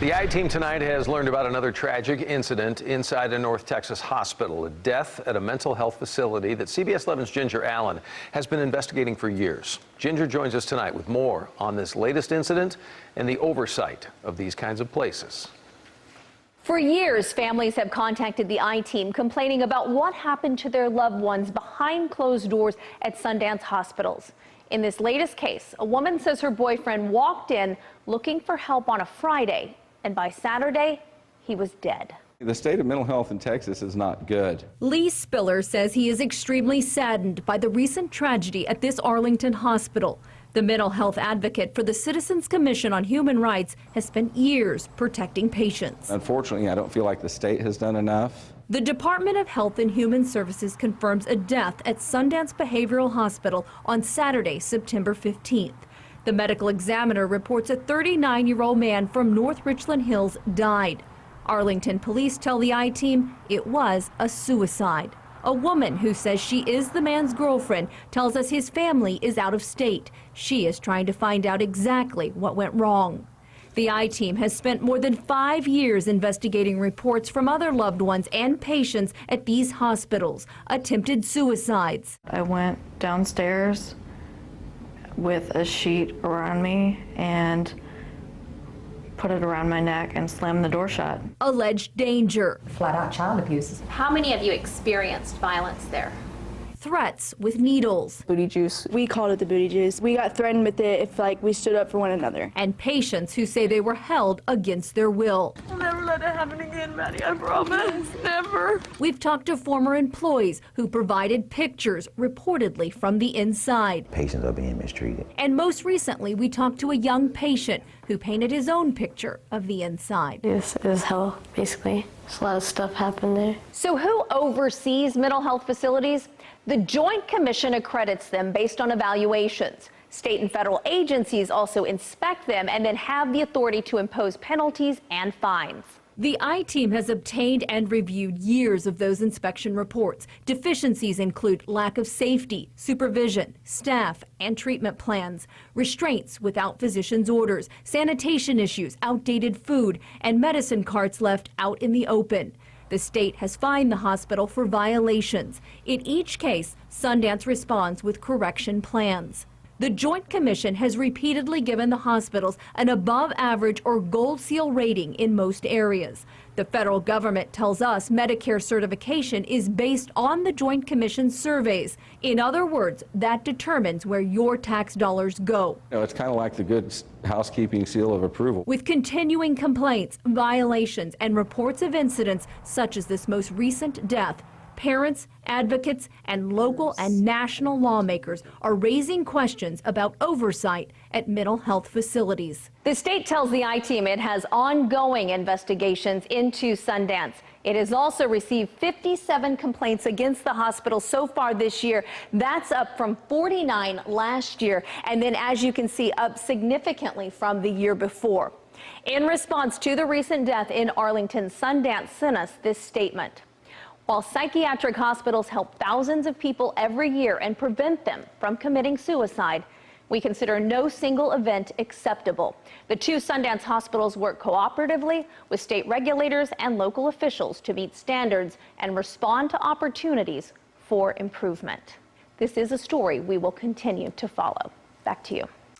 The I-Team tonight has learned about another tragic incident inside a North Texas hospital, a death at a mental health facility that CBS 11's Ginger Allen has been investigating for years. Ginger joins us tonight with more on this latest incident and the oversight of these kinds of places. For years, families have contacted the I-Team complaining about what happened to their loved ones behind closed doors at Sundance hospitals. In this latest case, a woman says her boyfriend walked in looking for help on a Friday, and by Saturday, he was dead. The state of mental health in Texas is not good. Lee Spiller says he is extremely saddened by the recent tragedy at this Arlington hospital. The mental health advocate for the Citizens Commission on Human Rights has spent years protecting patients. Unfortunately, I don't feel like the state has done enough. The Department of Health and Human Services confirms a death at Sundance Behavioral Hospital on Saturday, September 15th. The medical examiner reports a 39-year-old man from North Richland Hills died. Arlington police tell the I-Team it was a suicide. A woman who says she is the man's girlfriend tells us his family is out of state. She is trying to find out exactly what went wrong. The I-Team has spent more than 5 years investigating reports from other loved ones and patients at these hospitals, attempted suicides. I went downstairs with a sheet around me and put it around my neck and slammed the door shut. Alleged danger. Flat out child abuse. How many of you experienced violence there? Threats with needles. Booty juice. We called it the booty juice. We got threatened with it if we stood up for one another. And patients who say they were held against their will. I'll never let it happen again, Maddie, I promise. Never. We've talked to former employees who provided pictures reportedly from the inside. Patients are being mistreated. And most recently, we talked to a young patient who painted his own picture of the inside. It was hell, basically. There's a lot of stuff happened there. So who oversees mental health facilities? The Joint Commission accredits them based on evaluations. State and federal agencies also inspect them and then have the authority to impose penalties and fines. The I-Team has obtained and reviewed years of those inspection reports. Deficiencies include lack of safety, supervision, staff, and treatment plans, restraints without physician's orders, sanitation issues, outdated food, and medicine carts left out in the open. The state has fined the hospital for violations. In each case, Sundance responds with correction plans. The Joint Commission has repeatedly given the hospitals an above average or gold seal rating in most areas. The federal government tells us Medicare certification is based on the Joint Commission's surveys. In other words, that determines where your tax dollars go. It's kind of like the good housekeeping seal of approval. With continuing complaints, violations, and reports of incidents such as this most recent death, parents, advocates, and local and national lawmakers are raising questions about oversight at mental health facilities. The state tells the I-Team it has ongoing investigations into Sundance. It has also received 57 complaints against the hospital so far this year. That's up from 49 last year, and then, as you can see, up significantly from the year before. In response to the recent death in Arlington, Sundance sent us this statement. While psychiatric hospitals help thousands of people every year and prevent them from committing suicide, we consider no single event acceptable. The two Sundance hospitals work cooperatively with state regulators and local officials to meet standards and respond to opportunities for improvement. This is a story we will continue to follow. Back to you.